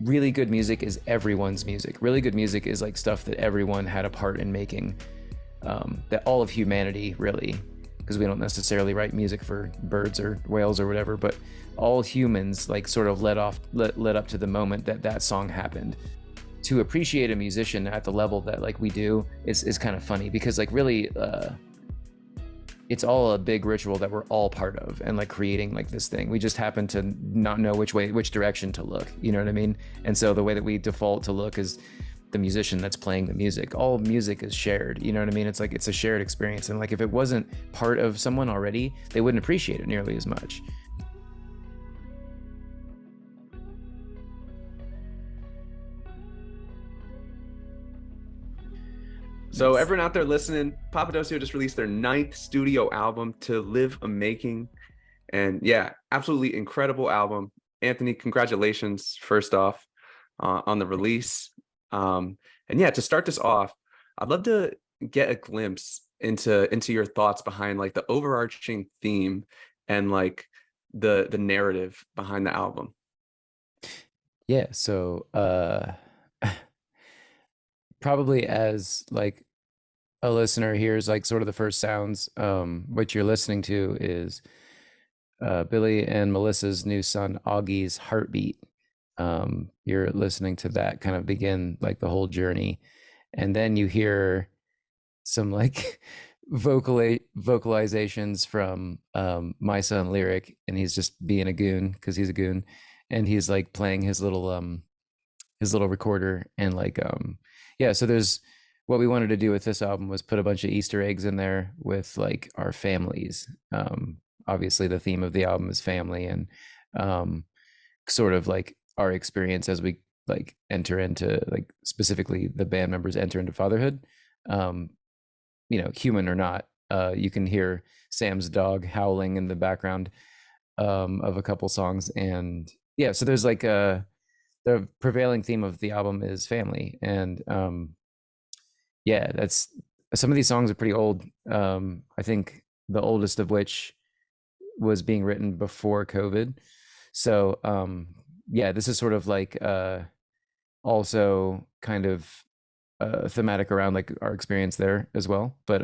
really good music is everyone's music. Really good music is like stuff that everyone had a part in making, that all of humanity really, because we don't necessarily write music for birds or whales or whatever, but all humans like sort of led up to the moment that that song happened. To appreciate a musician at the level that like we do is kind of funny, because like really it's all a big ritual that we're all part of, and like creating like this thing. We just happen to not know which direction to look, you know what I mean? And so the way that we default to look is the musician that's playing the music. All music is shared, you know what I mean? It's like it's a shared experience, and like if it wasn't part of someone already, they wouldn't appreciate it nearly as much. So Nice. everyone out there listening, Papadosio just released their ninth studio album, To Live a Making. And yeah, absolutely incredible album. Anthony, congratulations first off on the Thank you. release. And yeah, to start this off, I'd love to get a glimpse into your thoughts behind like the overarching theme and like the narrative behind the album. Yeah, so probably as like a listener hears like sort of the first sounds, what you're listening to is Billy and Melissa's new son Augie's Heartbeat. You're listening to that kind of begin like the whole journey, and then you hear some like vocalizations from my son Lyric, and he's just being a goon because he's a goon, and he's like playing his little recorder, and like yeah, so there's what we wanted to do with this album was put a bunch of Easter eggs in there with like our families. Obviously the theme of the album is family, and um sort of like our experience as we like enter into like specifically the band members enter into fatherhood, um human or not. You can hear Sam's dog howling in the background of a couple songs, and yeah, so there's like the prevailing theme of the album is family, and yeah, that's some of these songs are pretty old. I think the oldest of which was being written before COVID. So yeah, this is sort of like also kind of thematic around like our experience there as well. But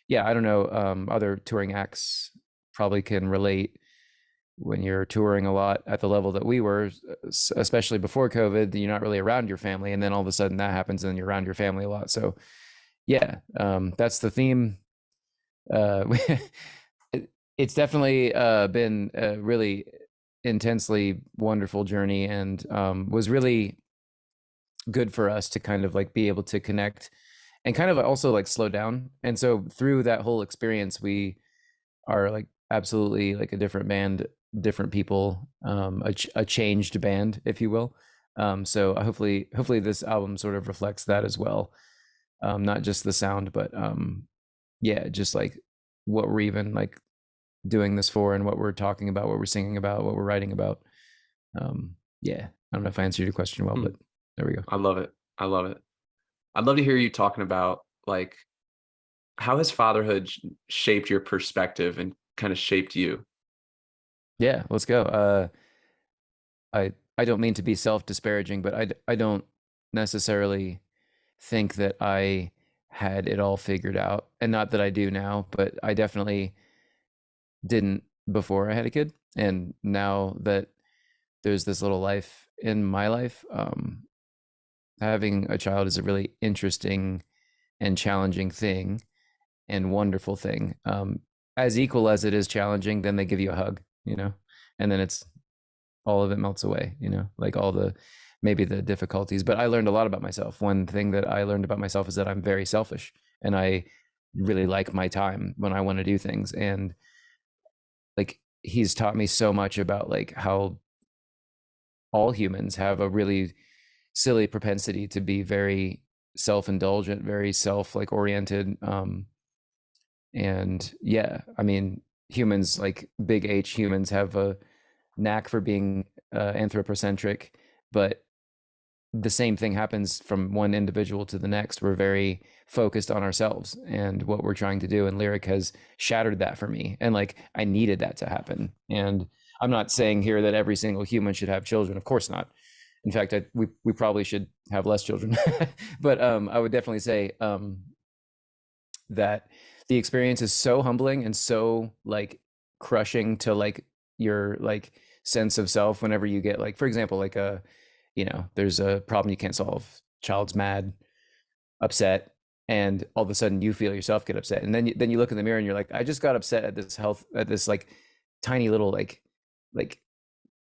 yeah, I don't know. Other touring acts probably can relate when you're touring a lot at the level that we were, especially before COVID. You're not really around your family, and then all of a sudden that happens, and you're around your family a lot. So yeah, that's the theme. Uh, it's definitely been a really intensely wonderful journey, and was really good for us to kind of like be able to connect and kind of also like slow down. And so through that whole experience, we are like absolutely like a different band, different people, a changed band, if you will. So hopefully this album sort of reflects that as well. Not just the sound, but yeah, just like what we're even like doing this for, and what we're talking about, what we're singing about, what we're writing about. Yeah, I don't know if I answered your question well, Hmm, but there we go. I love it. I love it. I'd love to hear you talking about like how has fatherhood shaped your perspective and kind of shaped you? Yeah, let's go. I don't mean to be self disparaging, but I don't necessarily think that I had it all figured out, and not that I do now, but I definitely didn't before I had a kid. And now that there's this little life in my life, having a child is a really interesting and challenging thing and wonderful thing. As equal as it is challenging, then they give you a hug, and then it's all of it melts away, like all the maybe the difficulties. But I learned a lot about myself. One thing that I learned about myself is that I'm very selfish, and I really like my time when I want to do things. And like he's taught me so much about like how all humans have a really silly propensity to be very self-indulgent, very self like oriented. And yeah, I mean, humans like big H humans have a knack for being anthropocentric, but the same thing happens from one individual to the next. We're very focused on ourselves and what we're trying to do, and Lyric has shattered that for me, and like I needed that to happen. And I'm not saying here that every single human should have children, of course not, In fact, we probably should have less children. But I would definitely say that the experience is so humbling and so like crushing to like your like sense of self whenever you get like, for example, like a, you know, there's a problem you can't solve, child's mad, upset, and all of a sudden you feel yourself get upset, and then you look in the mirror and you're like, I just got upset at this health, at this like tiny little like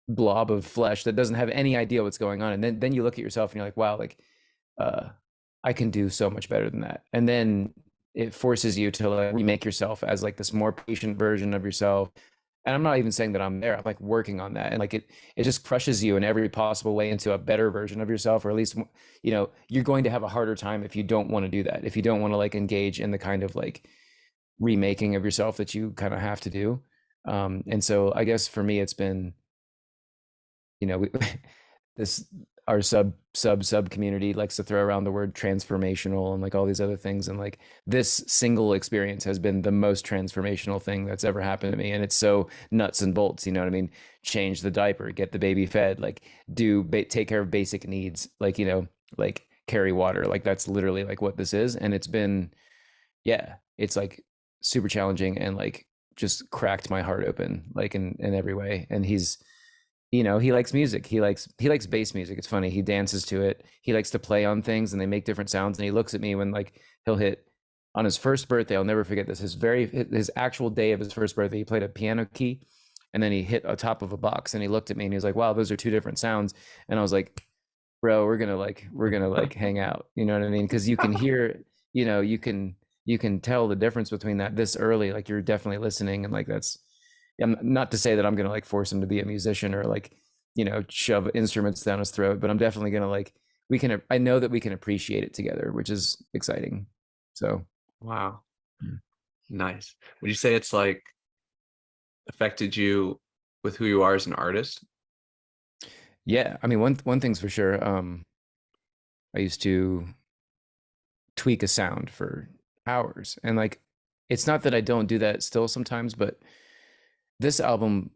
blob of flesh that doesn't have any idea what's going on, and then you look at yourself and you're like, wow, like uh I can do so much better than that. And then it forces you to like remake yourself as like this more patient version of yourself. And I'm not even saying that I'm there. I'm like working on that. And like it just crushes you in every possible way into a better version of yourself, or at least, you know, you're going to have a harder time if you don't want to do that. If you don't want to like engage in the kind of like remaking of yourself that you kind of have to do. And so I guess for me, it's been, you know, this our sub community likes to throw around the word transformational and like all these other things, and like this single experience has been the most transformational thing that's ever happened to me, and it's so nuts and bolts, you know what I mean? Change the diaper, get the baby fed, like take care of basic needs, like, you know, like carry water, like that's literally like what this is. And it's been, yeah, it's like super challenging and like just cracked my heart open like in every way. And he's, you know, he likes music. He likes bass music. It's funny. He dances to it. He likes to play on things and they make different sounds. And he looks at me when like he'll hit on his first birthday. I'll never forget this. His actual day of his first birthday, he played a piano key and then he hit a top of a box and he looked at me and he was like, wow, those are two different sounds. And I was like, bro, we're gonna like hang out. You know what I mean? Because you can hear, you know, you can tell the difference between that this early. Like you're definitely listening, and like that's, not to say that I'm gonna like force him to be a musician or like, you know, shove instruments down his throat, but I'm definitely gonna like, we can, I know that we can appreciate it together, which is exciting. So Wow, nice. Would you say it's like affected you with who you are as an artist? yeah, I mean, one thing's for sure. I used to tweak a sound for hours, and like, it's not that I don't do that still sometimes, but this album,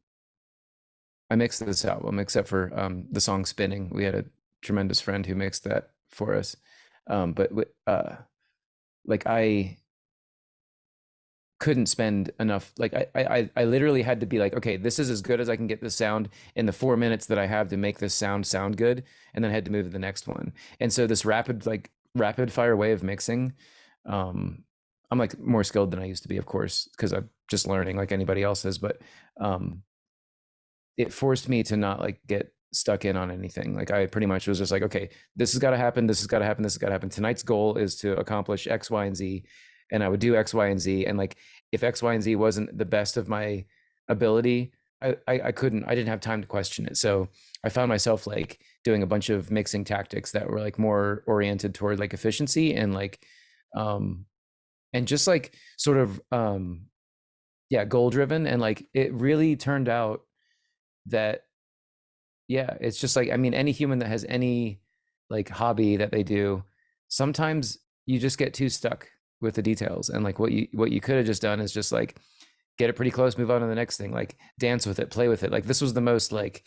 I mixed this album except for the song Spinning. We had a tremendous friend who mixed that for us. But like I couldn't spend enough, like I literally had to be like, okay, this is as good as I can get this sound in the 4 minutes that I have to make this sound good, and then I had to move to the next one. And so this rapid fire way of mixing, um I'm like more skilled than I used to be, of course, because I'm just learning like anybody else is, but um it forced me to not like get stuck in on anything. Like I pretty much was just like, okay, this has got to happen. This has got to happen. This has got to happen. Tonight's goal is to accomplish X, Y, and Z. And I would do X, Y, and Z. And like, if X, Y, and Z wasn't the best of my ability, I couldn't, I didn't have time to question it. So I found myself like doing a bunch of mixing tactics that were like more oriented toward like efficiency um, and just like sort of, yeah, goal driven. And like, it really turned out that, yeah, it's just like, I mean, any human that has any like hobby that they do, sometimes you just get too stuck with the details. And like what you could have just done is just like get it pretty close, move on to the next thing, like dance with it, play with it. Like this was the most like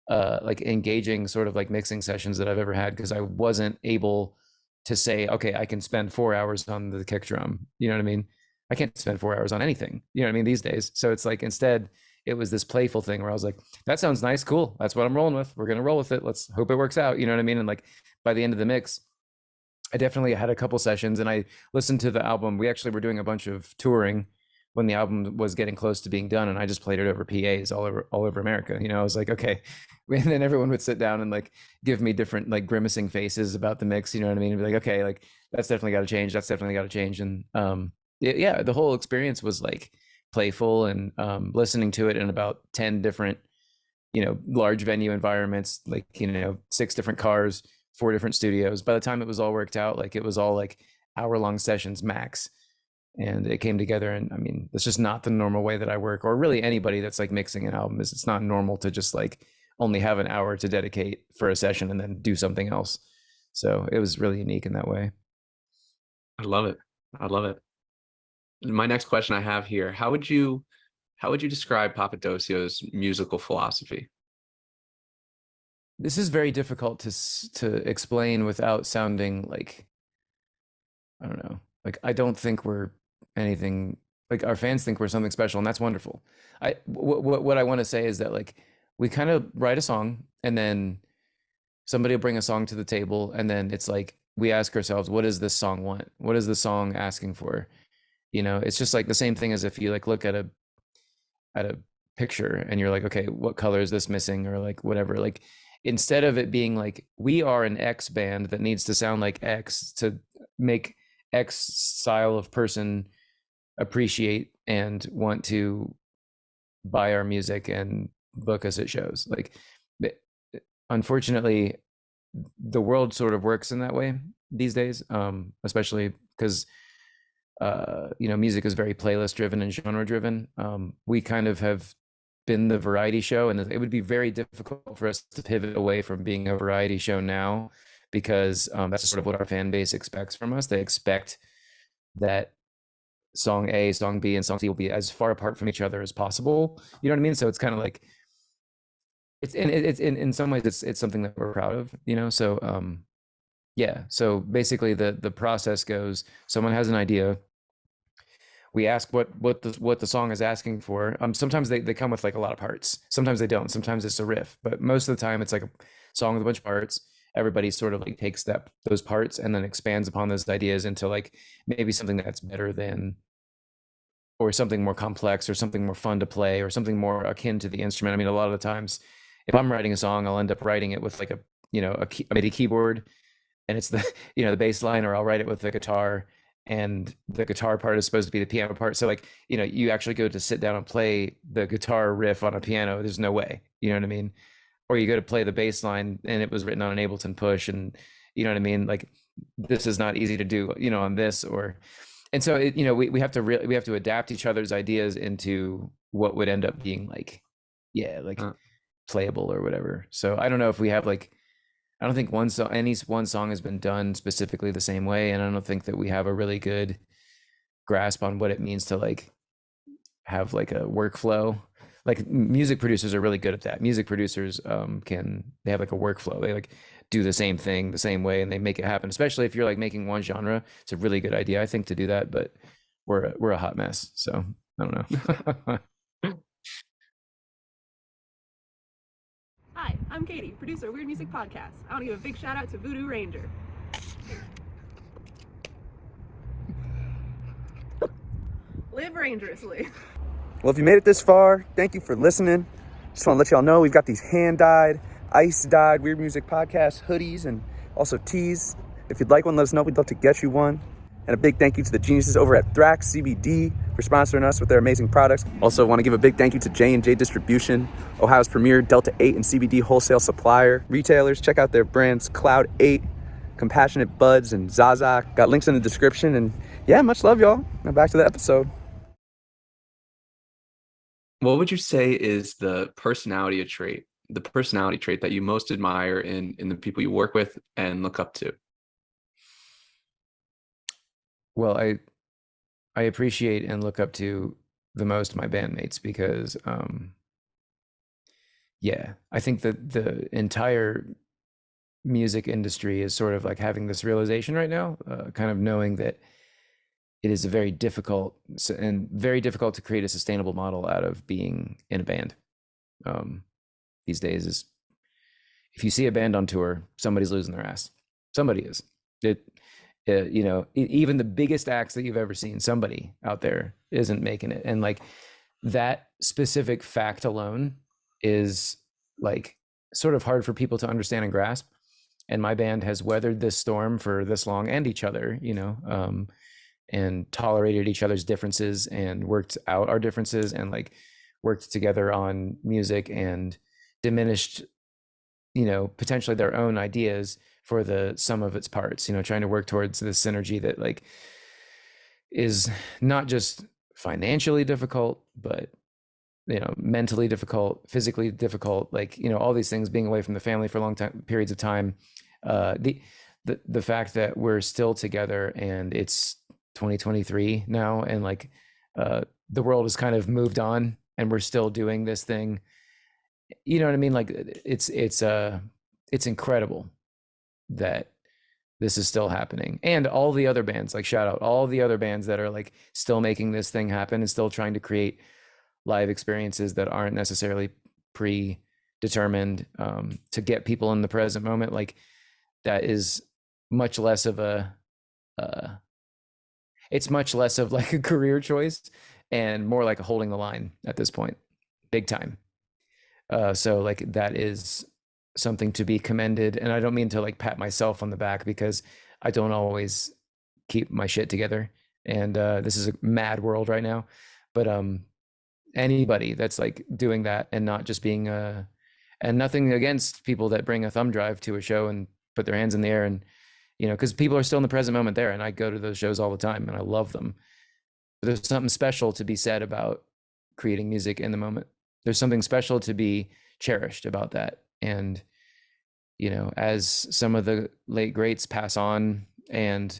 engaging sort of like mixing sessions that I've ever had, because I wasn't able to say, okay, I can spend 4 hours on the kick drum. You know what I mean? I can't spend 4 hours on anything. You know what I mean? These days. So it's like, instead, it was this playful thing where I was like, that sounds nice, cool. That's what I'm rolling with. We're gonna roll with it. Let's hope it works out. You know what I mean? And like by the end of the mix, I definitely had a couple sessions and I listened to the album. We actually were doing a bunch of touring when the album was getting close to being done, and I just played it over PAs all over America. You know, I was like, okay. And then everyone would sit down and like give me different like grimacing faces about the mix, you know what I mean? And be like, okay, like that's definitely got to change. That's definitely got to change. And yeah, the whole experience was like playful, and listening to it in about 10 different, you know, large venue environments, like, you know, 6 different cars, 4 different studios. By the time it was all worked out, like it was all like hour-long sessions max, and it came together. And I mean, it's just not the normal way that I work, or really anybody that's like mixing an album, is it's not normal to just like only have an hour to dedicate for a session and then do something else. So it was really unique in that way. I love it. I love it. My next question I have here, how would you describe Papadosio's musical philosophy? this is very difficult to explain without sounding like, I don't know. Like, I don't think we're anything, like our fans think we're something special, and that's wonderful. What I want to say is that like we kind of write a song, and then somebody will bring a song to the table, and then it's like we ask ourselves, what does this song want? What is the song asking for? You know, it's just like the same thing as if you like look at a picture and you're like, okay, what color is this missing, or like whatever. Like, instead of it being like we are an X band that needs to sound like X to make X style of person appreciate and want to buy our music and book us at shows. Like, unfortunately, the world sort of works in that way these days, especially because you know, music is very playlist driven and genre driven. We kind of have been the variety show, and it would be very difficult for us to pivot away from being a variety show now, because that's sort of what our fan base expects from us. They expect that song A, song B, and song C will be as far apart from each other as possible. You know what I mean? So it's kind of like it's in some ways it's something that we're proud of, you know. So yeah. So basically the process goes, someone has an idea, we ask what the song is asking for. Sometimes they come with like a lot of parts. Sometimes they don't. Sometimes it's a riff, but most of the time it's like a song with a bunch of parts. Everybody sort of like takes those parts and then expands upon those ideas into like maybe something that's better than, or something more complex, or something more fun to play, or something more akin to the instrument. I mean, a lot of the times, if I'm writing a song, I'll end up writing it with like a, you know, a MIDI keyboard, and it's the you know, the bass line, or I'll write it with the guitar, and the guitar part is supposed to be the piano part. So like, you know, you actually go to sit down and play the guitar riff on a piano, there's no way, you know what I mean? Or you go to play the bass line and it was written on an Ableton push, and you know what I mean? Like, this is not easy to do, you know, on this. Or, and so it, you know, we have to really, we have to adapt each other's ideas into what would end up being like, yeah, like Uh, playable or whatever. So I don't know if we have like, I don't think any one song has been done specifically the same way, and I don't think that we have a really good grasp on what it means to like have like a workflow. Like, music producers are really good at that. Music producers they have like a workflow. They like do the same thing the same way and they make it happen. Especially if you're like making one genre, it's a really good idea, I think, to do that. But we're a hot mess, so I don't know. Hi, I'm Katie, producer of Weird Music Podcast. I want to give a big shout out to Voodoo Ranger. Live rangerously. Well, if you made it this far, thank you for listening. Just want to let y'all know we've got these hand-dyed, ice-dyed Weird Music Podcast hoodies and also tees. If you'd like one, let us know. We'd love to get you one. And a big thank you to the geniuses over at Thrax CBD for sponsoring us with their amazing products. Also want to give a big thank you to J&J Distribution, Ohio's premier Delta 8 and CBD wholesale supplier. Retailers, check out their brands Cloud 8, Compassionate Buds, and Zaza. Got links in the description. And yeah, much love, y'all. Now back to the episode. what would you say is the personality trait that you most admire in the people you work with and look up to? Well, I appreciate and look up to the most my bandmates, because yeah, I think that the entire music industry is sort of like having this realization right now, kind of knowing that it is a very difficult and very difficult to create a sustainable model out of being in a band. These days, is if you see a band on tour, somebody's losing their ass. Somebody is. You know, even the biggest acts that you've ever seen, somebody out there isn't making it. And like, that specific fact alone is like sort of hard for people to understand and grasp. And my band has weathered this storm for this long, and each other, you know, and tolerated each other's differences and worked out our differences, and like worked together on music, and diminished, you know, potentially their own ideas for the sum of its parts, you know, trying to work towards this synergy that like is not just financially difficult, but, you know, mentally difficult, physically difficult, like, you know, all these things, being away from the family for long time periods of time. The fact that we're still together, and it's 2023 now, and like the world has kind of moved on, and we're still doing this thing, you know what I mean? Like, it's it's incredible that this is still happening. And all the other bands, like shout out all the other bands that are like still making this thing happen and still trying to create live experiences that aren't necessarily predetermined, to get people in the present moment. Like that is much less of a it's much less of like a career choice and more like a holding the line at this point, big time. So like that is something to be commended. And I don't mean to like pat myself on the back, because I don't always keep my shit together. And this is a mad world right now. But anybody that's like doing that and not just being and nothing against people that bring a thumb drive to a show and put their hands in the air, and because people are still in the present moment there, and I go to those shows all the time and I love them. But there's something special to be said about creating music in the moment. There's something special to be cherished about that. And as some of the late greats pass on and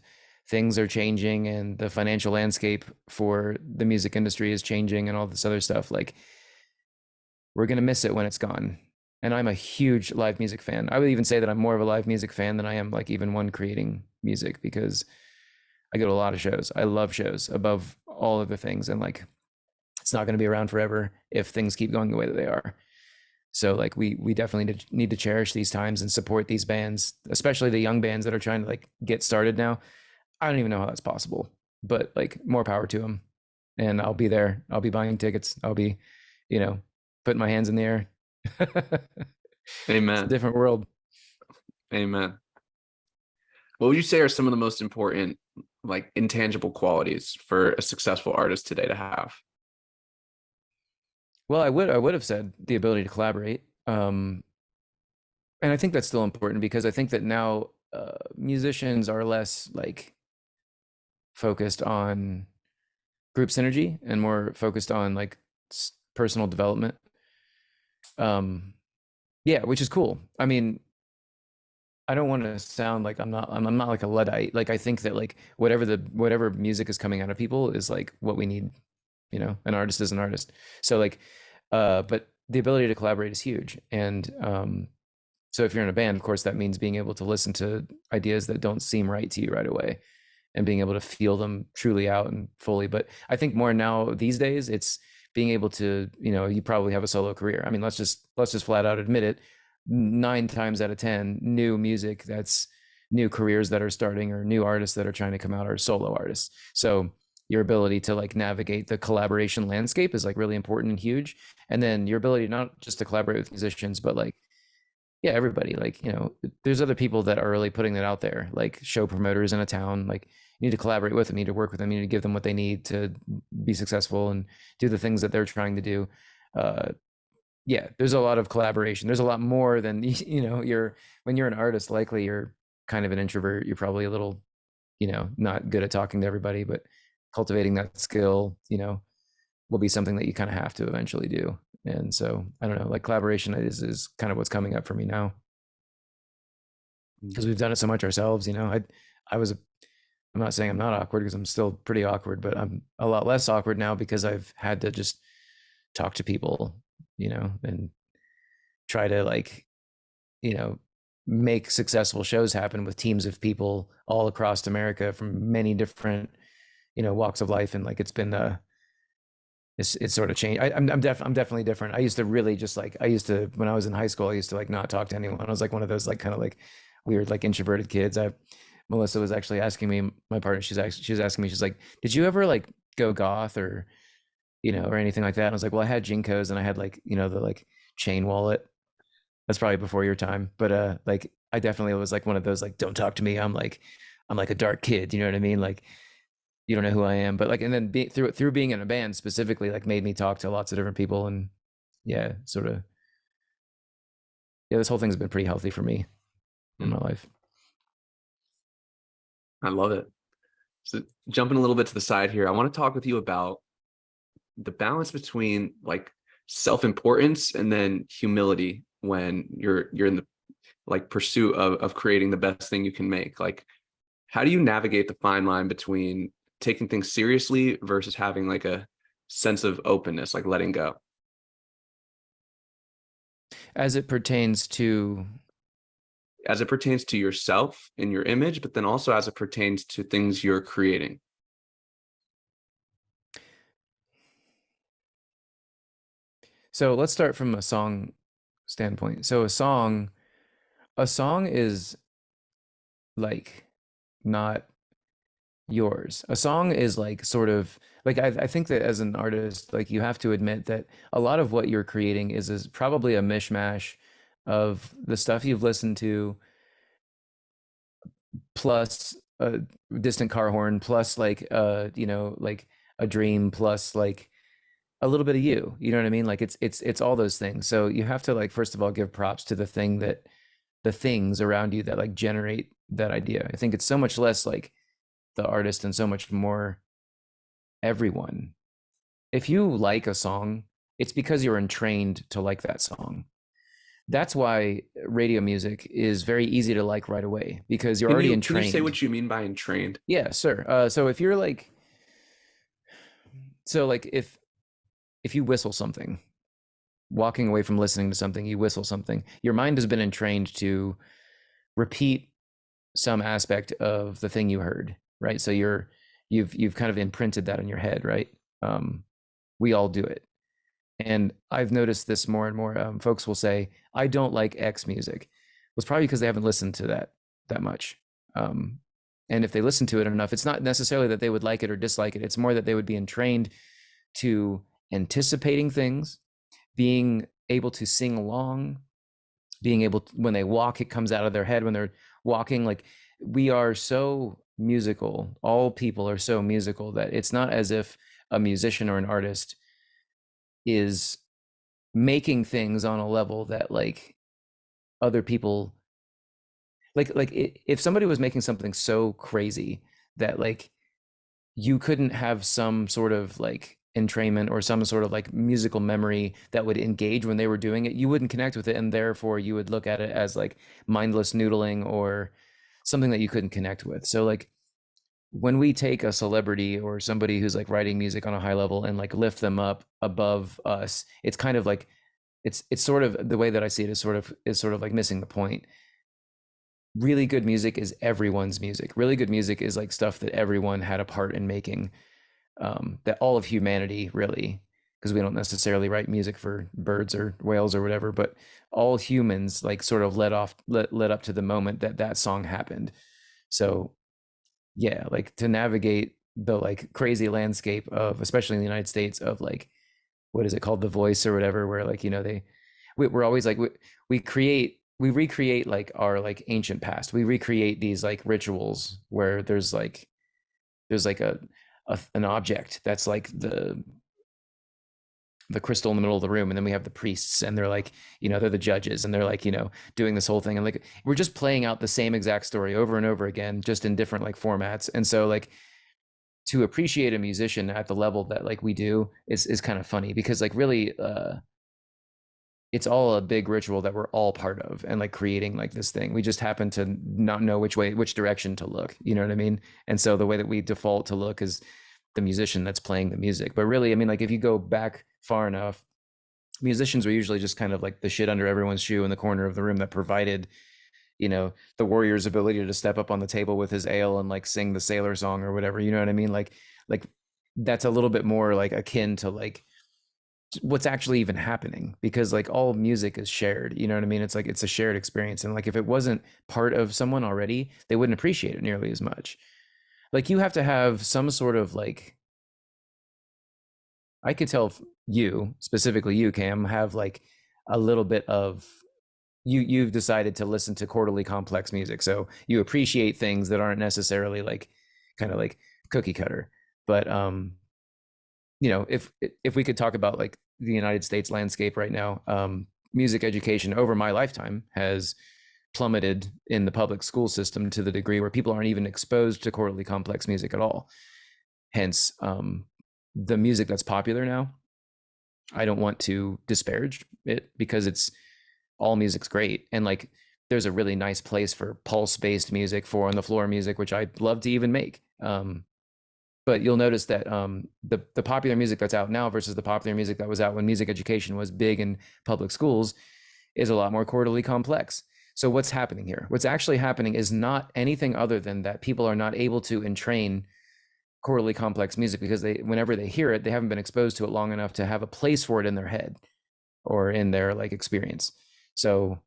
things are changing and the financial landscape for the music industry is changing and all this other stuff, like we're going to miss it when it's gone. And I'm a huge live music fan. I would even say that I'm more of a live music fan than I am like even one creating music, because I go to a lot of shows. I love shows above all other things. And like, it's not going to be around forever if things keep going the way that they are. So like we definitely need to cherish these times and support these bands, especially the young bands that are trying to like get started now. I don't even know how that's possible, but like more power to them. And I'll be there. I'll be buying tickets. I'll be, putting my hands in the air. Amen. It's a different world. Amen. What would you say are some of the most important, like intangible qualities for a successful artist today to have? Well, I would have said the ability to collaborate. And I think that's still important, because I think that now musicians are less like focused on group synergy and more focused on like personal development. Yeah, which is cool. I mean, I don't want to sound like I'm not like a Luddite. Like I think that like whatever music is coming out of people is like what we need. An artist is an artist. So like, but the ability to collaborate is huge. And so if you're in a band, of course, that means being able to listen to ideas that don't seem right to you right away, and being able to feel them truly out and fully. But I think more now these days, it's being able to, you probably have a solo career. I mean, let's just flat out admit it. 9 times out of 10, new music, that's new careers that are starting or new artists that are trying to come out are solo artists. So your ability to like navigate the collaboration landscape is like really important and huge. And then your ability not just to collaborate with musicians, but like, yeah, everybody, like, there's other people that are really putting that out there, like show promoters in a town. Like you need to collaborate with them, you need to work with them, you need to give them what they need to be successful and do the things that they're trying to do. Yeah, there's a lot of collaboration. There's a lot more than, when you're an artist, likely you're kind of an introvert. You're probably a little, not good at talking to everybody, but cultivating that skill, will be something that you kind of have to eventually do. And so I don't know, like collaboration is kind of what's coming up for me now, because we've done it so much ourselves. I'm not saying I'm not awkward, because I'm still pretty awkward, but I'm a lot less awkward now because I've had to just talk to people, and try to like, make successful shows happen with teams of people all across America from many different, walks of life. And like, it's been, it's sort of changed. I'm definitely different. I used to really just like, when I was in high school, I used to like not talk to anyone. I was like one of those like kind of like weird, like introverted kids. Melissa was actually asking me, my partner, she was asking me, she's like, did you ever like go goth or, or anything like that? And I was like, well, I had Jinkos and I had like, the like chain wallet. That's probably before your time, but like I definitely was like one of those like, don't talk to me. I'm like a dark kid. You know what I mean? Like you don't know who I am, but like, and then through being in a band specifically, like made me talk to lots of different people, and yeah, sort of, yeah, this whole thing's been pretty healthy for me in my life. I love it. So jumping a little bit to the side here, I want to talk with you about the balance between like self-importance and then humility when you're in the like pursuit of creating the best thing you can make. Like, how do you navigate the fine line between taking things seriously versus having like a sense of openness, like letting go? As it pertains to as it pertains to yourself and your image, but then also as it pertains to things you're creating? So let's start from a song standpoint. So a song is like not yours. A song is like sort of like I think that as an artist, like you have to admit that a lot of what you're creating is probably a mishmash of the stuff you've listened to, plus a distant car horn, plus like like a dream, plus like a little bit of you. You know what I mean? Like it's all those things. So you have to like first of all give props to the things around you that like generate that idea. I think it's so much less like the artist and so much more everyone. If you like a song, it's because you're entrained to like that song. That's why radio music is very easy to like right away, because you're already Can you say entrained. what you mean by entrained? Yeah, sure. So if you're like, so like if you whistle something, walking away from listening to something, you whistle something, your mind has been entrained to repeat some aspect of the thing you heard, right? So you've kind of imprinted that in your head, right? We all do it. And I've noticed this more and more. Folks will say, I don't like X music. Well, it's probably because they haven't listened to that much. And if they listen to it enough, it's not necessarily that they would like it or dislike it. It's more that they would be entrained to anticipating things, being able to sing along, being able to, when they walk, it comes out of their head when they're walking. Like, we are so musical. All people are so musical that it's not as if a musician or an artist is making things on a level that like other people if somebody was making something so crazy that like you couldn't have some sort of like entrainment or some sort of like musical memory that would engage when they were doing it, you wouldn't connect with it, and therefore you would look at it as like mindless noodling or something that you couldn't connect with. So like when we take a celebrity or somebody who's like writing music on a high level and like lift them up above us, it's kind of like it's sort of, the way that I see it is sort of like missing the point. Really good music is everyone's music. Really good music is like stuff that everyone had a part in making, that all of humanity really, because we don't necessarily write music for birds or whales or whatever, but all humans like sort of led up to the moment that song happened. So yeah, like to navigate the like crazy landscape of, especially in the United States, of like, what is it called, The Voice or whatever, where like, we're always like, we recreate like our like ancient past. We recreate these like rituals where there's like an object that's like the crystal in the middle of the room, and then we have the priests, and they're like, they're the judges, and they're like, doing this whole thing, and like we're just playing out the same exact story over and over again, just in different like formats. And so like to appreciate a musician at the level that like we do is kind of funny, because like really it's all a big ritual that we're all part of, and like creating like this thing. We just happen to not know which direction to look, you know what I mean? And so the way that we default to look is the musician that's playing the music. But really, I mean, like if you go back far enough, musicians were usually just kind of like the shit under everyone's shoe in the corner of the room that provided, the warrior's ability to step up on the table with his ale and like sing the sailor song or whatever, you know what I mean? Like that's a little bit more like akin to like what's actually even happening, because like all music is shared, you know what I mean? It's like it's a shared experience, and like if it wasn't part of someone already, they wouldn't appreciate it nearly as much. Like you have to have some sort of like, I could tell you, specifically you, Cam, have like a little bit of you've decided to listen to quarterly complex music, so you appreciate things that aren't necessarily like kind of like cookie cutter. But if we could talk about like the United States landscape right now, music education over my lifetime has plummeted in the public school system to the degree where people aren't even exposed to quarterly complex music at all. Hence, the music that's popular now, I don't want to disparage it, because it's all music's great, and like there's a really nice place for pulse-based music, four on the floor music, which I'd love to even make. But you'll notice that the popular music that's out now versus the popular music that was out when music education was big in public schools is a lot more quarterly complex. So what's happening here? What's actually happening is not anything other than that people are not able to entrain chordally complex music because whenever they hear it, they haven't been exposed to it long enough to have a place for it in their head or in their like experience. So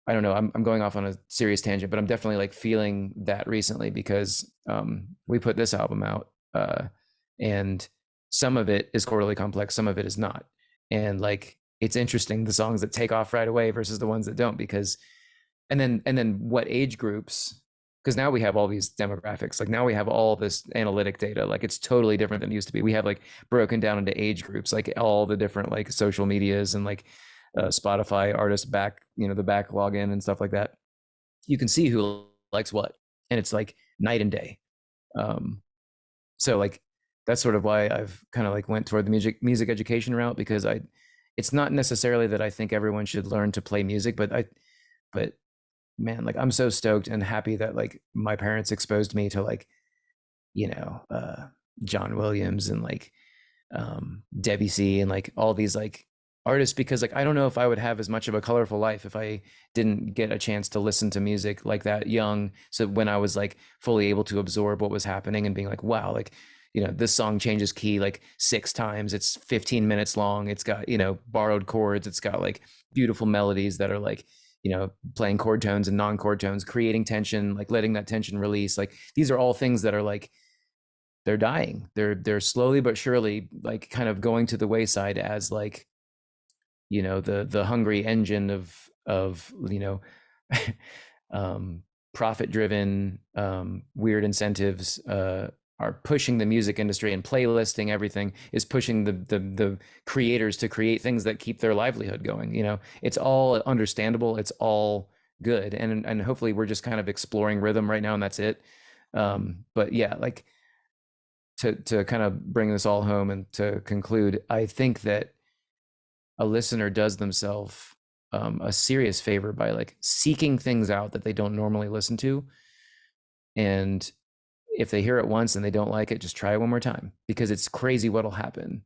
I don't know. I'm going off on a serious tangent, but I'm definitely like feeling that recently because we put this album out, and some of it is chordally complex, some of it is not, and like it's interesting the songs that take off right away versus the ones that don't because, and then what age groups? Because now we have all these demographics. Like now we have all this analytic data. Like it's totally different than it used to be. We have like broken down into age groups, like all the different like social medias and like Spotify artist back, the back login and stuff like that. You can see who likes what, and it's like night and day. So like that's sort of why I've kind of like went toward the music education route because it's not necessarily that I think everyone should learn to play music, but man, like I'm so stoked and happy that like my parents exposed me to like, John Williams and like Debussy and like all these like artists because like I don't know if I would have as much of a colorful life if I didn't get a chance to listen to music like that young. So when I was like fully able to absorb what was happening and being like, wow, like, this song changes key like 6 times. It's 15 minutes long. It's got, borrowed chords. It's got like beautiful melodies that are like, playing chord tones and non-chord tones, creating tension, like letting that tension release. Like these are all things that are like, they're dying. They're slowly but surely like kind of going to the wayside as like, the hungry engine of profit driven weird incentives are pushing the music industry, and playlisting everything is pushing the creators to create things that keep their livelihood going. It's all understandable, it's all good, and hopefully we're just kind of exploring rhythm right now, and that's it. But yeah, like to kind of bring this all home and to conclude, I think that a listener does themselves a serious favor by like seeking things out that they don't normally listen to. And if they hear it once and they don't like it, just try it one more time, because it's crazy what'll happen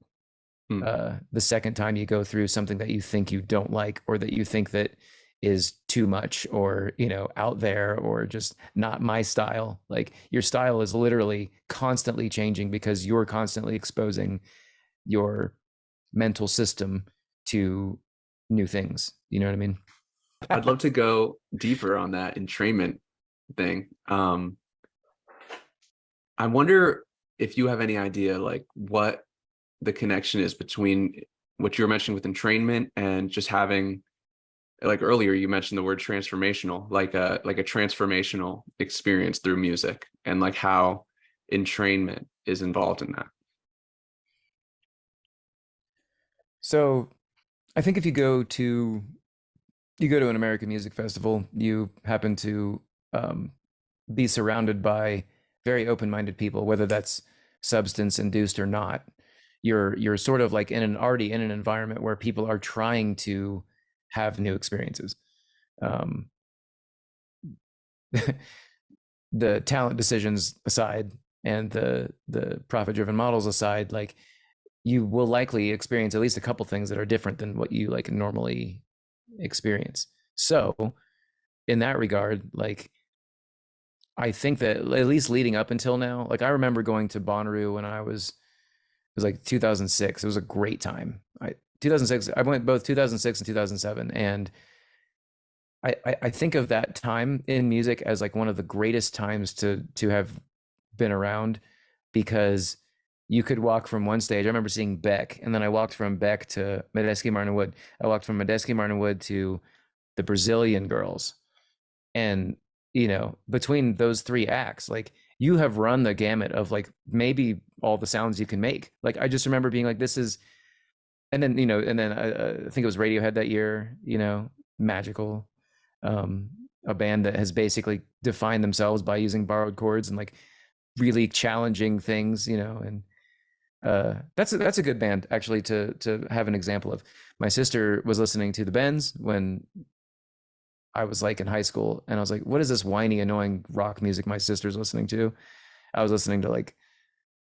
the second time you go through something that you think you don't like, or that you think that is too much, or out there, or just not my style. Like your style is literally constantly changing because you're constantly exposing your mental system to new things. You know what I mean? I'd love to go deeper on that entrainment thing. I wonder if you have any idea like what the connection is between what you were mentioning with entrainment and just having, like earlier you mentioned the word transformational, like a transformational experience through music, and like how entrainment is involved in that. So I think if you go to an American music festival, you happen to be surrounded by very open-minded people, whether that's substance induced or not. You're sort of like already in an environment where people are trying to have new experiences. The talent decisions aside, and the profit-driven models aside, like you will likely experience at least a couple things that are different than what you like normally experience. So in that regard, like I think that at least leading up until now, like I remember going to Bonnaroo when it was like 2006. It was a great time. 2006, I went both 2006 and 2007. And I think of that time in music as like one of the greatest times to have been around, because you could walk from one stage. I remember seeing Beck, and then I walked from Beck to Medeski Martin Wood. I walked from Medeski Martin Wood to the Brazilian Girls. And, between those 3 acts, like you have run the gamut of like maybe all the sounds you can make. Like I just remember being like, this is, and then, I think it was Radiohead that year, magical, a band that has basically defined themselves by using borrowed chords and like really challenging things, and that's a good band actually to have an example of. My sister was listening to the Bends when I was like in high school, and I was like, what is this whiny, annoying rock music my sister's listening to? I was listening to like,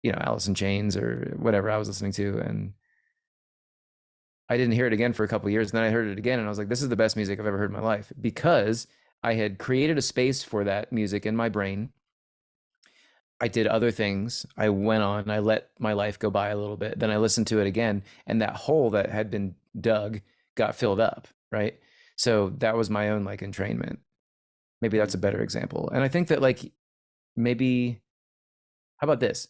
Alice in Chains or whatever I was listening to. And I didn't hear it again for a couple of years. And then I heard it again and I was like, this is the best music I've ever heard in my life, because I had created a space for that music in my brain. I did other things. I went on, I let my life go by a little bit. Then I listened to it again, and that hole that had been dug got filled up, right? So that was my own like entrainment. Maybe that's a better example. And I think that like maybe, how about this?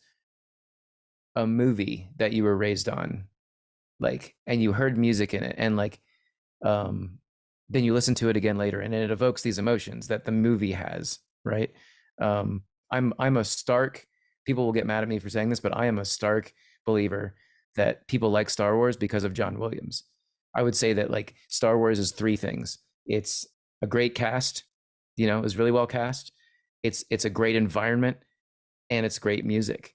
A movie that you were raised on, like, and you heard music in it, and like, um, then you listen to it again later, and it evokes these emotions that the movie has, right? Um, I'm a stark. People will get mad at me for saying this, but I am a stark believer that people like Star Wars because of John Williams. I would say that like Star Wars is three things. It's a great cast, you know, is really well cast. It's a great environment, and it's great music.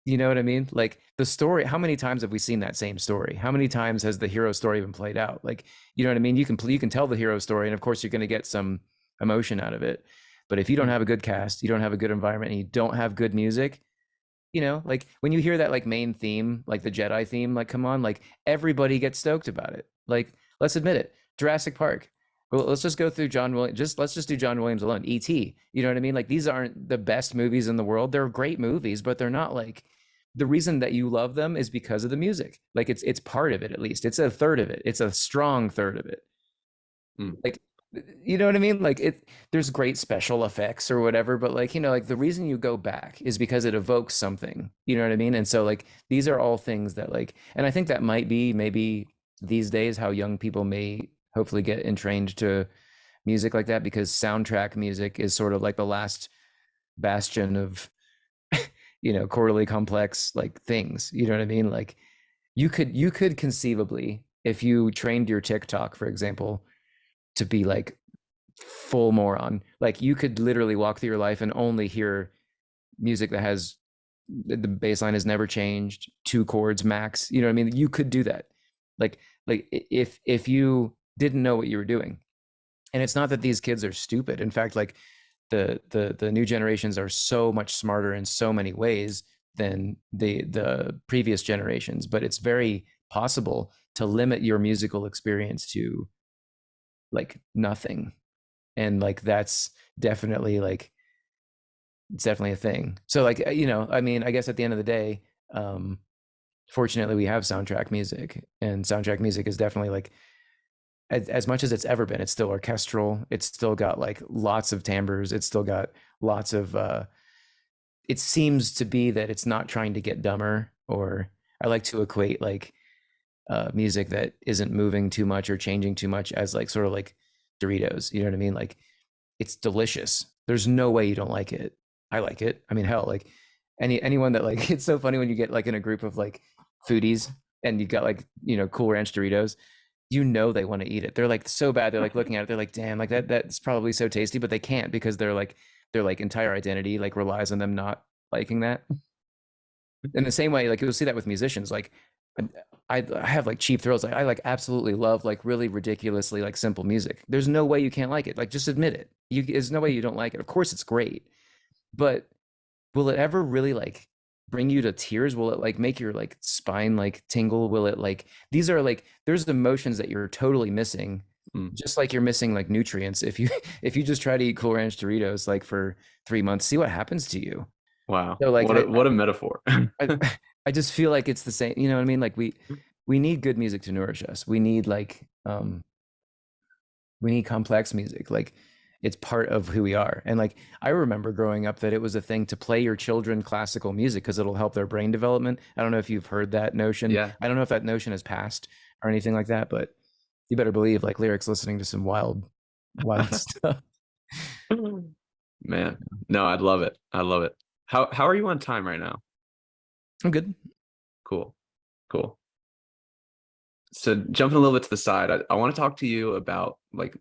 You know what I mean? Like the story, how many times have we seen that same story? How many times has the hero story been played out? Like, you know what I mean? You can tell the hero story, and of course you're going to get some emotion out of it. But if you don't have a good cast, you don't have a good environment, and you don't have good music, you know, like when you hear that like main theme, like the Jedi theme, like come on, like everybody gets stoked about it. Like, let's admit it. Jurassic Park. Well, let's just go through John Williams. Let's just do John Williams alone. E.T. You know what I mean? Like these aren't the best movies in the world. They're great movies, but they're not like, the reason that you love them is because of the music. Like it's part of it, at least. It's a third of it. It's a strong third of it. Like, you know what I mean? Like there's great special effects or whatever, but like, you know, like the reason you go back is because it evokes something. You know what I mean? And so like these are all things that like, and I think that might be maybe these days how young people may hopefully get entrained to music like that, because soundtrack music is sort of like the last bastion of, you know, chorally complex like things. You know what I mean? Like you could conceivably, if you trained your TikTok, for example, to be like full moron, like you could literally walk through your life and only hear music that has the bass line has never changed, two chords max. You know what I mean? You could do that. Like if you didn't know what you were doing. And it's not that these kids are stupid. In fact, like the new generations are so much smarter in so many ways than the previous generations, but it's very possible to limit your musical experience to like nothing. And like that's definitely like, it's definitely a thing. So like, you know, I mean, I guess at the end of the day, fortunately we have soundtrack music, and soundtrack music is definitely like, as much as it's ever been, it's still orchestral. It's still got like lots of timbres. It's still got lots of it seems to be that it's not trying to get dumber, or I like to equate like music that isn't moving too much or changing too much as like sort of like Doritos. You know what I mean? Like it's delicious. There's no way you don't like it. I like it. I mean, hell, like anyone that like, it's so funny when you get like in a group of like foodies and you got like, you know, Cool Ranch Doritos, you know, they want to eat it. They're like so bad. They're like looking at it. They're like, damn, like that's probably so tasty, but they can't because they're like, their like entire identity like relies on them not liking that. In the same way, like you'll see that with musicians. Like I have like cheap thrills. Like I like absolutely love like really ridiculously like simple music. There's no way you can't like it. Like just admit it. There's no way you don't like it. Of course it's great, but will it ever really like bring you to tears? Will it like make your like spine like tingle? Will it like, these are like, there's emotions that you're totally missing, just like you're missing like nutrients if you if you just try to eat Cool Ranch Doritos like for 3 months. See what happens to you. Wow. So like What a metaphor. I, I just feel like it's the same, you know what I mean? Like we need good music to nourish us. We need like we need complex music. Like it's part of who we are. And like I remember growing up that it was a thing to play your children classical music because it'll help their brain development. I don't know if you've heard that notion. Yeah. I don't know if that notion has passed or anything like that, but you better believe like Lyric's listening to some wild stuff. Man, no, I'd love it. I love it. How are you on time right now? I'm good. Cool. So jumping a little bit to the side, I want to talk to you about like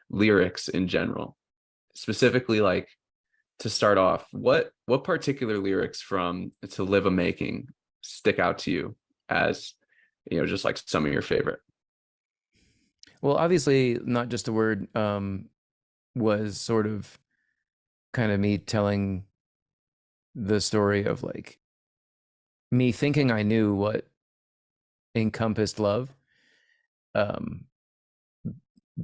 lyrics in general, specifically like to start off, what particular lyrics from To Live a Making stick out to you as, you know, just like some of your favorite? Well, obviously Not Just a Word was sort of kind of me telling the story of like me thinking I knew what encompassed love, um,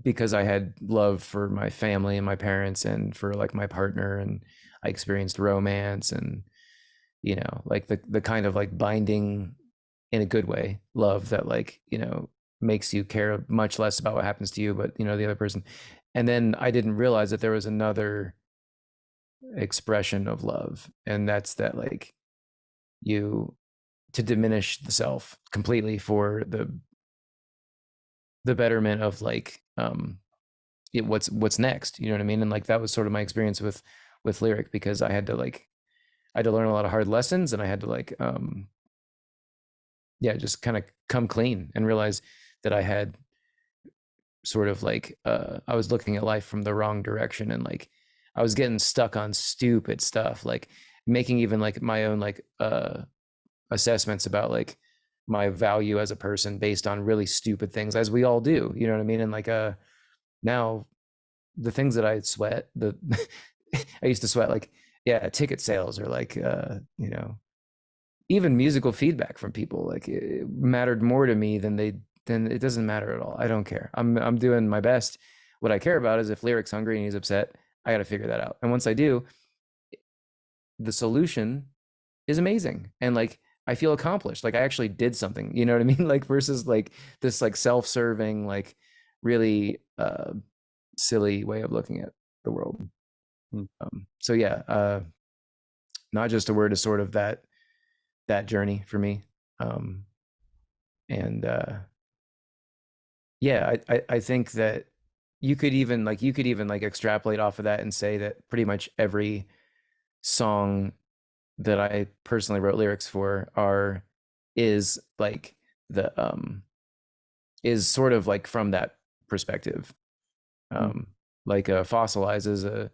because I had love for my family and my parents and for like my partner, and I experienced romance and, you know, like the kind of like binding in a good way love that, like, you know, makes you care much less about what happens to you, but, you know, the other person. And then I didn't realize that there was another expression of love, and that's that, like, you to diminish the self completely for the betterment of, like, what's next, you know what I mean? And like that was sort of my experience with lyric, because I had to learn a lot of hard lessons, and I had to like yeah, just kind of come clean and realize that I had sort of like I was looking at life from the wrong direction, and like I was getting stuck on stupid stuff, like making even like my own like assessments about like my value as a person based on really stupid things, as we all do, you know what I mean? And like now the things that I sweat, the I used to sweat like, yeah, ticket sales, or like you know, even musical feedback from people, like it mattered more to me than it doesn't matter at all. I don't care. I'm doing my best. What I care about is if Lyric's hungry and he's upset, I got to figure that out. And once I do, the solution is amazing. And like I feel accomplished. Like I actually did something, you know what I mean? Like versus like this like self-serving, like really silly way of looking at the world. So yeah, not just a word is sort of that journey for me. And yeah, I think that you could even like extrapolate off of that and say that pretty much every song that I personally wrote lyrics for is like the is sort of like from that perspective. Like Fossilize is a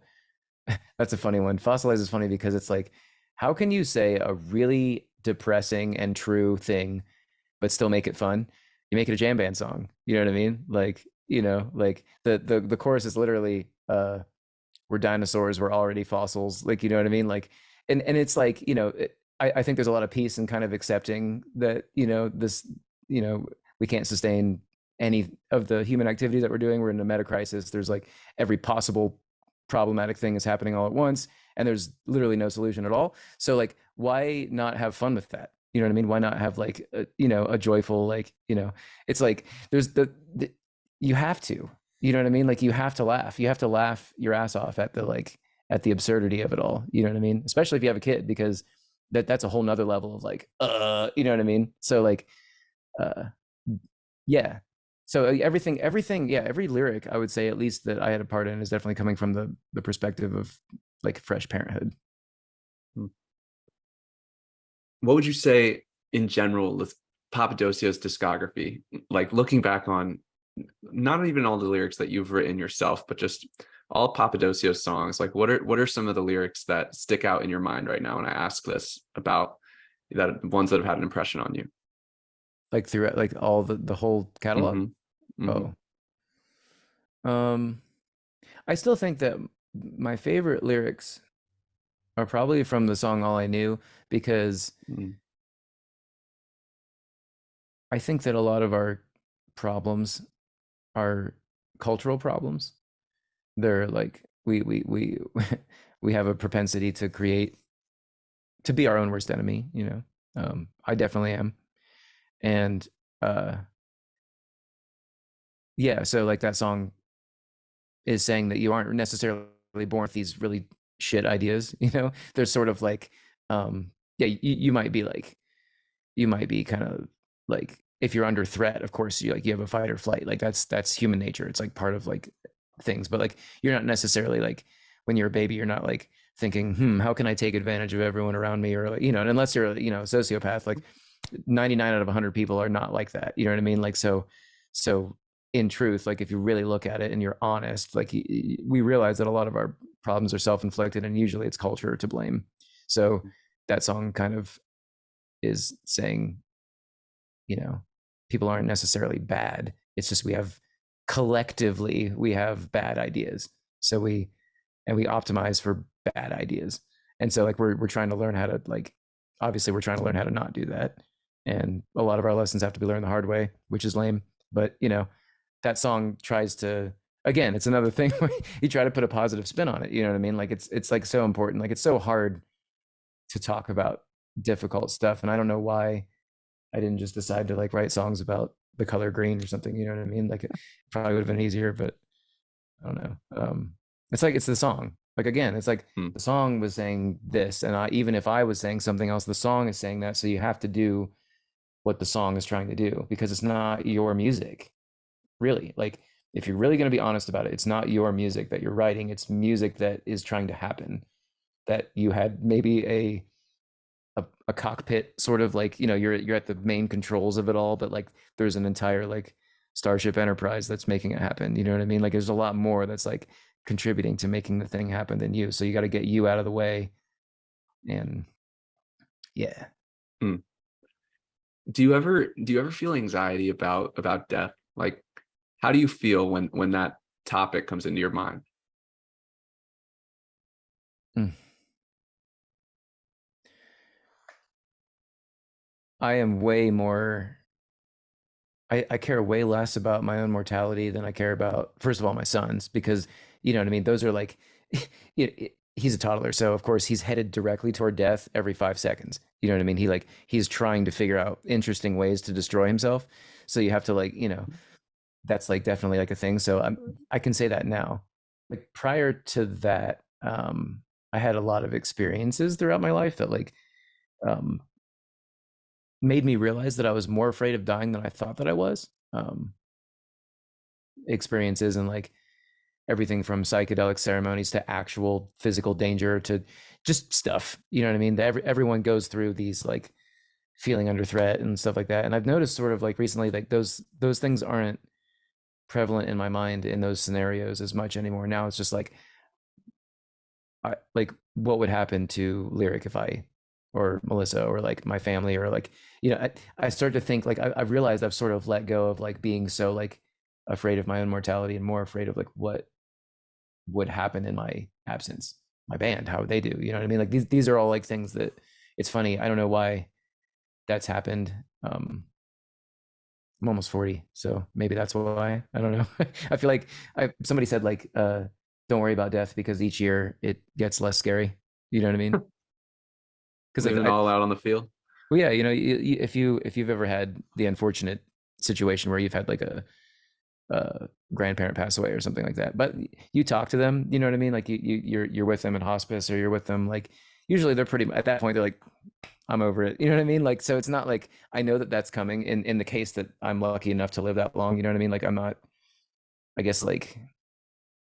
that's a funny one. Fossilize is funny because it's like, how can you say a really depressing and true thing but still make it fun? You make it a jam band song. You know what I mean? Like, you know, like the chorus is literally we're dinosaurs, we're already fossils. Like, you know what I mean? Like, and it's like, you know, I think there's a lot of peace in kind of accepting that, you know, this, you know, we can't sustain any of the human activities that we're doing. We're in a meta crisis. There's like every possible problematic thing is happening all at once, and there's literally no solution at all. So like, why not have fun with that? You know what I mean? Why not have like you know, a joyful, like, you know, it's like there's the you have to, you know what I mean? Like you have to laugh. You have to laugh your ass off at the like at the absurdity of it all. You know what I mean? Especially if you have a kid, because that's a whole nother level of like you know what I mean? So like uh yeah. So everything, yeah, every lyric I would say at least that I had a part in is definitely coming from the perspective of like fresh parenthood. What would you say in general with Papadosio's discography? Like looking back on not even all the lyrics that you've written yourself, but just all Papadosio's songs. Like what are some of the lyrics that stick out in your mind right now when I ask this about that ones that have had an impression on you? Like throughout like all the whole catalog? Mm-hmm. Mm-hmm. I still think that my favorite lyrics are probably from the song All I Knew, because I think that a lot of our problems are cultural problems. They're like we we have a propensity to be our own worst enemy, you know. I definitely am. And yeah, so like that song is saying that you aren't necessarily born with these really shit ideas, you know. There's sort of like yeah, you might be like, you might be kind of like, if you're under threat, of course you like, you have a fight or flight, like that's human nature. It's like part of like things, but like you're not necessarily like, when you're a baby, you're not like thinking, how can I take advantage of everyone around me, or like, you know, and unless you're, you know, a sociopath, like 99 out of 100 people are not like that, you know what I mean? Like so in truth, like if you really look at it and you're honest, like we realize that a lot of our problems are self-inflicted, and usually it's culture to blame. So that song kind of is saying, you know, people aren't necessarily bad. It's just collectively we have bad ideas. So we optimize for bad ideas. And so like we're trying to learn how to, like, obviously we're trying to learn how to not do that. and a lot of our lessons have to be learned the hard way, which is lame. But that song tries to, again, it's another thing where you try to put a positive spin on it. You know what I mean? Like it's like so important. Like it's so hard to talk about difficult stuff, and I don't know why I didn't just decide to like write songs about the color green or something. You know what I mean? Like it probably would have been easier, but I don't know. It's like it's the song. Like again, it's like Hmm. the song was saying this, and even if I was saying something else, the song is saying that. So you have to do what the song is trying to do because it's not your music, really. Like if you're really going to be honest about it, it's not your music that you're writing. It's music that is trying to happen. That you had maybe a cockpit sort of like you're at the main controls of it all, but like there's an entire like Starship Enterprise that's making it happen. You know what I mean? Like there's a lot more that's like contributing to making the thing happen than you. So you got to get you out of the way. And yeah. Hmm. Do you ever feel anxiety about death? Like, how do you feel when that topic comes into your mind? Mm. I am way more I care way less about my own mortality than I care about, first of all, my son's, because you know what I mean? Those are like, he's a toddler. So of course he's headed directly toward death every 5 seconds. You know what I mean? He's trying to figure out interesting ways to destroy himself. So you have to like, that's like definitely like a thing. So I can say that now. Like prior to that, I had a lot of experiences throughout my life that like, um, made me realize that I was more afraid of dying than I thought that I was. Experiences and like everything from psychedelic ceremonies to actual physical danger to just stuff. You know what I mean? Everyone goes through these like feeling under threat and stuff like that. And I've noticed sort of like recently, like those things aren't prevalent in my mind in those scenarios as much anymore. Now it's just like like what would happen to Lyric if I or Melissa or like my family or like I start to think like I've realized I've sort of let go of like being so like afraid of my own mortality and more afraid of like what would happen in my absence. My band, how would they do? You know what I mean? Like these are all like things that it's funny. I don't know why that's happened. I'm almost 40, so maybe that's why. I don't know. I feel like somebody said like don't worry about death because each year it gets less scary. You know what I mean? Because Leaving it all out on the field. well, yeah, if you've ever had the unfortunate situation where you've had like a grandparent pass away or something like that, but you talk to them, you know what I mean? Like you're with them in hospice or you're with them like usually they're pretty at that point they're like I'm over it. You know what I mean? Like so it's not like I know that that's coming in the case that I'm lucky enough to live that long. You know what I mean? Like I'm not. I guess like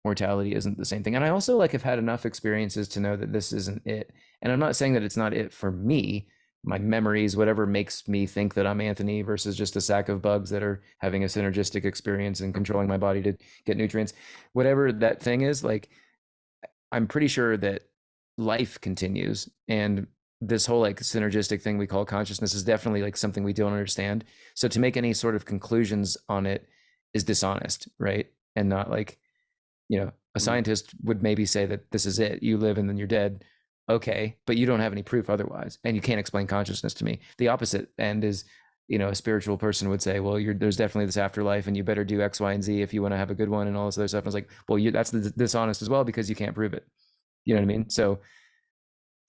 mortality isn't the same thing. And I also like have had enough experiences to know that this isn't it. And I'm not saying that it's not it for me. My memories, whatever makes me think that I'm Anthony versus just a sack of bugs that are having a synergistic experience and controlling my body to get nutrients, whatever that thing is, like I'm pretty sure that life continues. And this whole like synergistic thing we call consciousness is definitely like something we don't understand. So to make any sort of conclusions on it is dishonest, right? And not like a Mm. scientist would maybe say that this is it. You live and then you're dead. Okay, but you don't have any proof otherwise, and you can't explain consciousness to me. The opposite end is, a spiritual person would say, well, there's definitely this afterlife, and you better do X, Y, and Z if you want to have a good one, and all this other stuff. And it's like, well, that's dishonest as well because you can't prove it. You know what I mean? So,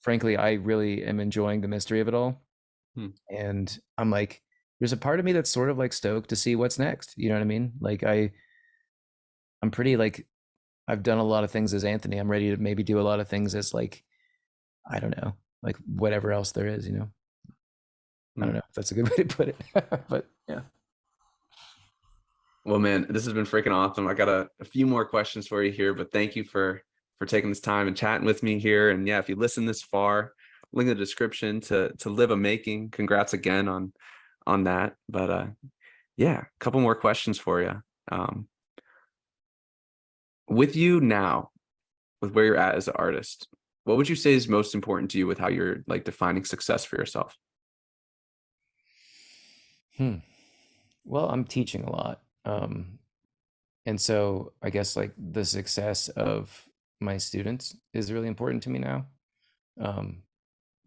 frankly, I really am enjoying the mystery of it all, Hmm. and I'm like, there's a part of me that's sort of like stoked to see what's next. You know what I mean? Like I'm pretty like I've done a lot of things as Anthony. I'm ready to maybe do a lot of things as like, I don't know, like whatever else there is, I don't Hmm. know if that's a good way to put it, but yeah. Well, man, this has been freaking awesome. I got a few more questions for you here, but thank you for taking this time and chatting with me here. And yeah, if you listen this far, link in the description to Live a Making. Congrats again on that. But yeah, a couple more questions for you. Um, with you now, with where you're at as an artist, what would you say is most important to you with how you're like defining success for yourself? Hmm. Well, I'm teaching a lot. And so I guess like the success of my students is really important to me now. Um,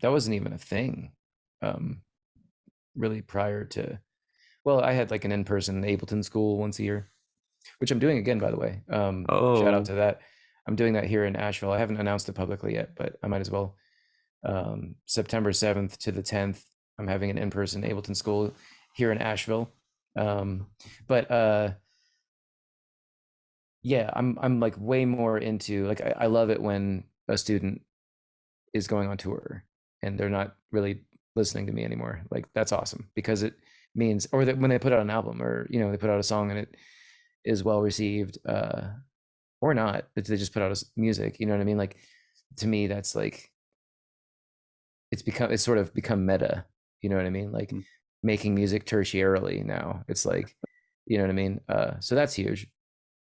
that wasn't even a thing. Um, really prior to, well, I had like an in-person Ableton school once a year, which I'm doing again, by the way. Shout out Oh, to that. I'm doing that here in Asheville. I haven't announced it publicly yet, but I might as well. September 7th to the 10th, I'm having an in-person Ableton school here in Asheville. But yeah, I'm like way more into, like, I love it when a student is going on tour and they're not really listening to me anymore. Like, that's awesome, because it means, or that when they put out an album, or they put out a song and it is well received, or not, that they just put out music, you know what I mean? Like, to me, that's like, it's sort of become meta, you know what I mean? Like, mm, making music tertiarily now, it's like, you know what I mean? So that's huge.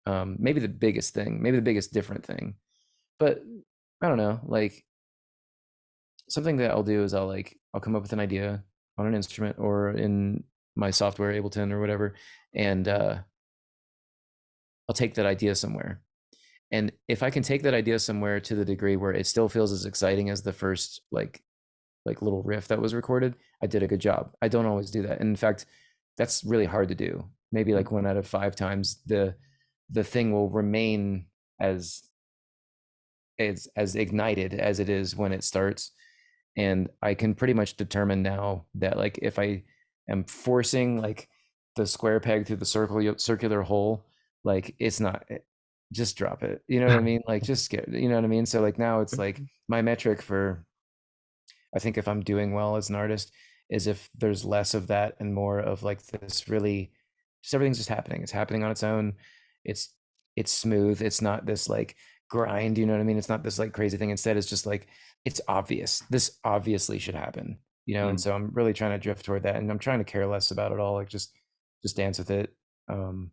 Maybe the biggest thing, maybe the biggest different thing, but I don't know, like, something that I'll do is I'll come up with an idea on an instrument or in my software Ableton or whatever, and I'll take that idea somewhere. And if I can take that idea somewhere to the degree where it still feels as exciting as the first like little riff that was recorded, I did a good job. I don't always do that. And in fact, that's really hard to do. Maybe mm, like 1 out of 5 times the thing will remain as as ignited as it is when it starts. And I can pretty much determine now that, like, if I am forcing like the square peg through the circular hole, like, it's not, just drop it, you know what I mean? Like, just get, you know what I mean? So like now it's like my metric for, I think, if I'm doing well as an artist, is if there's less of that and more of like this really, just everything's just happening. It's happening on its own. It's it's smooth. It's not this like grind, you know what I mean? It's not this like crazy thing. Instead, it's just like, it's obvious. This obviously should happen, and mm, so I'm really trying to drift toward that, and I'm trying to care less about it all, like, just dance with it. Um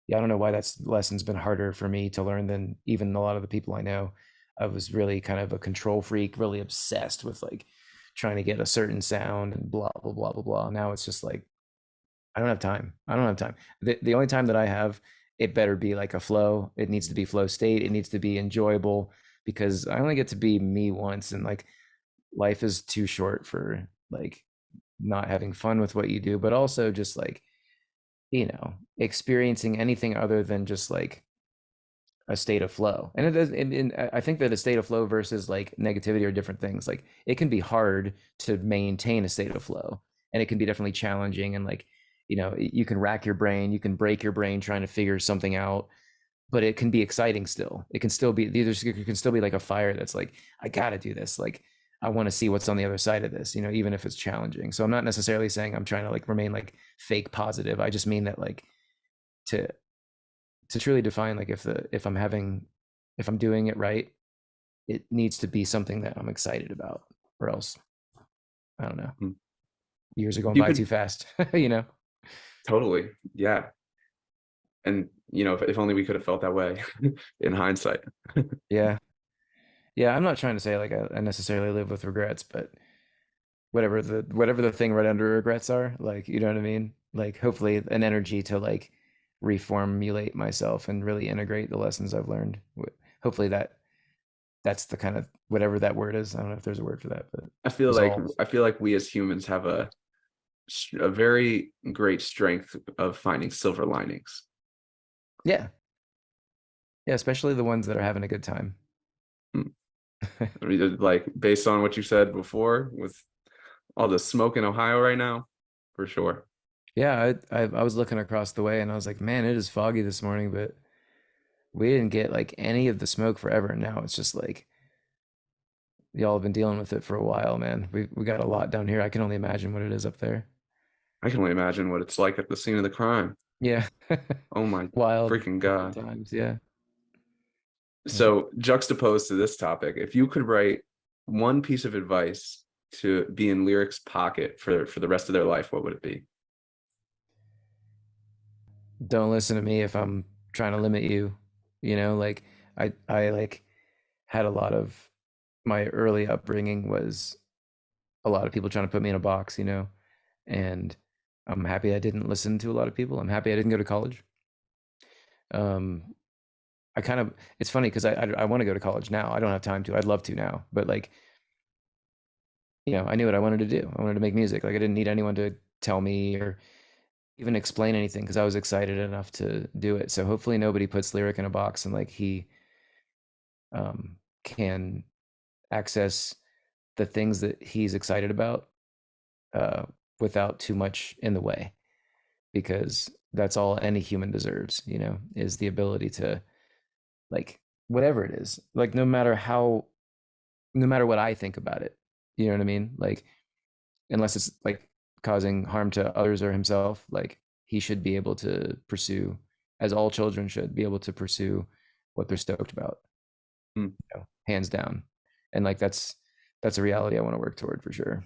yeah, I don't know why that's lesson's been harder for me to learn than even a lot of the people I know. I was really kind of a control freak, really obsessed with like trying to get a certain sound and blah blah blah blah blah. Now it's just like, I don't have time. I don't have time. The only time that I have, it better be like a flow. It needs to be flow state. It needs to be enjoyable, because I only get to be me once, and like, life is too short for like not having fun with what you do, but also just like, experiencing anything other than just like a state of flow. And it does, and I think that a state of flow versus like negativity are different things. Like, it can be hard to maintain a state of flow, and it can be definitely challenging, and like, you can rack your brain, you can break your brain trying to figure something out, but it can be exciting still. It can still be, it can still be like a fire that's like, I got to do this. Like, I want to see what's on the other side of this, even if it's challenging. So I'm not necessarily saying I'm trying to like remain like fake positive. I just mean that, like, to truly define, like, if I'm doing it right, it needs to be something that I'm excited about, or else, I don't know. mm. Years are going You by too could fast, you know? totally, yeah. And if only we could have felt that way in hindsight. Yeah. Yeah. I'm not trying to say like I necessarily live with regrets, but whatever the thing right under regrets are, like, you know what I mean? Like, hopefully an energy to like reformulate myself and really integrate the lessons I've learned. Hopefully that's the kind of, whatever that word is. I don't know if there's a word for that, but I feel like resolve. I feel like we as humans have a very great strength of finding silver linings. Yeah. Yeah. Especially the ones that are having a good time. Mm. I mean, like, based on what you said before, with all the smoke in Ohio right now, for sure. Yeah. I was looking across the way and I was like, man, it is foggy this morning, but we didn't get like any of the smoke forever. And now it's just like, y'all have been dealing with it for a while, man. We got a lot down here. I can only imagine what it is up there. I can only imagine what it's like at the scene of the crime. Yeah. Oh my Wild, freaking wild God. times. Yeah. Yeah. So, juxtaposed to this topic, if you could write one piece of advice to be in lyrics' pocket for the rest of their life, what would it be? Don't listen to me if I'm trying to limit you. Like, I like had a lot of, my early upbringing was a lot of people trying to put me in a box, and I'm happy I didn't listen to a lot of people. I'm happy I didn't go to college. Um, I kind of, it's funny because I want to go to college now. I don't have time to. I'd love to now, but like, I knew what I wanted to do. I wanted to make music. Like I didn't need anyone to tell me or even explain anything because I was excited enough to do it. So hopefully nobody puts lyric in a box and like he can access the things that he's excited about uh, without too much in the way, because that's all any human deserves, is the ability to, like, whatever it is, like no matter what I think about it, you know what I mean? Like, unless it's like causing harm to others or himself, like he should be able to pursue, as all children should be able to pursue what they're stoked about, Mm. hands down. And like that's a reality I want to work toward for sure.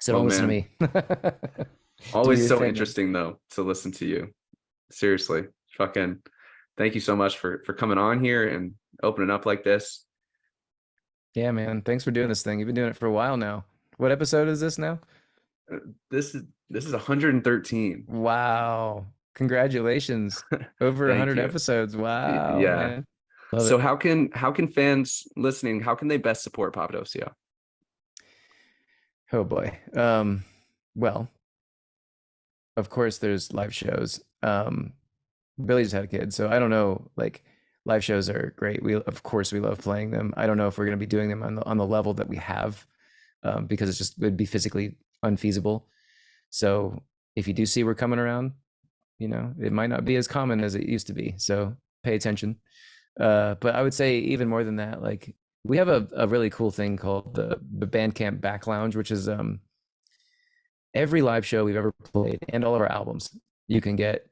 So Oh, don't listen man. to me. Always your so thing. interesting though to listen to you. Seriously, fucking thank you so much for coming on here and opening up like this. Yeah, man. Thanks for doing this thing. You've been doing it for a while now. What episode is this now? This is 113. Wow. Congratulations. Over Thank 100 you. episodes. Wow, Yeah. man. Love So it. how can fans listening, how can they best support Papadosio? Oh boy. Well, of course there's live shows. Billy just had a kid, so I don't know, like live shows are great. Of course we love playing them. I don't know if we're going to be doing them on the level that we have, because it would be physically unfeasible. So if you do see we're coming around, it might not be as common as it used to be. So pay attention. But I would say even more than that, like we have a really cool thing called the Bandcamp Back Lounge, which is every live show we've ever played and all of our albums you can get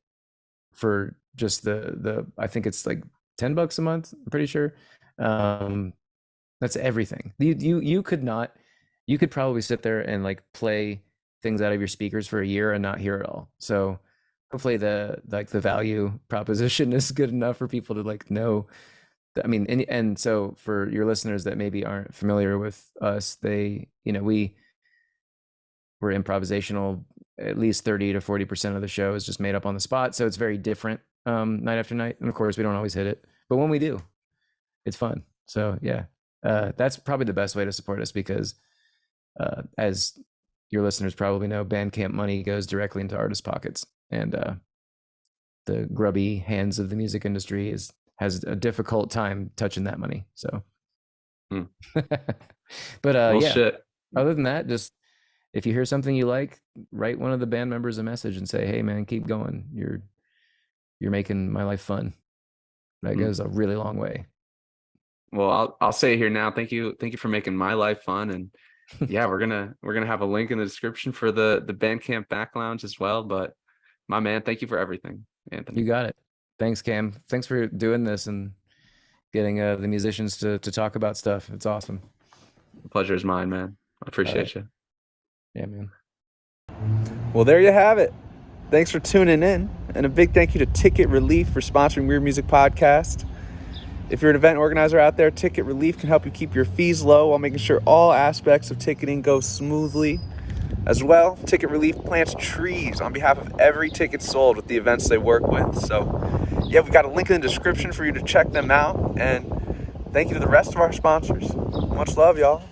for just the I think it's like $10 a month, I'm pretty sure. That's everything. You could probably sit there and like play things out of your speakers for a year and not hear it all. So hopefully the value proposition is good enough for people to like know. I mean, and so for your listeners that maybe aren't familiar with us, we're improvisational. At least 30 to 40% of the show is just made up on the spot. So it's very different night after night. And of course we don't always hit it, but when we do, it's fun. So yeah, that's probably the best way to support us, because as your listeners probably know, Bandcamp money goes directly into artists' pockets, and the grubby hands of the music industry has a difficult time touching that money. So, but Well, yeah. shit. Other than that, just if you hear something you like, write one of the band members a message and say, "Hey, man, keep going. You're making my life fun." That goes a really long way. Well, I'll say it here now. Thank you for making my life fun. And yeah, we're gonna have a link in the description for the Bandcamp Back Lounge as well. But my man, thank you for everything, Anthony. You got it. Thanks, Cam. Thanks for doing this and getting the musicians to talk about stuff. It's awesome. The pleasure is mine, man. I appreciate you. Yeah, man. Well, there you have it. Thanks for tuning in, and a big thank you to Ticket Relief for sponsoring Weird Music Podcast. If you're an event organizer out there, Ticket Relief can help you keep your fees low while making sure all aspects of ticketing go smoothly. As well, Ticket Relief plants trees on behalf of every ticket sold with the events they work with. So, yeah, we've got a link in the description for you to check them out. And thank you to the rest of our sponsors. Much love, y'all.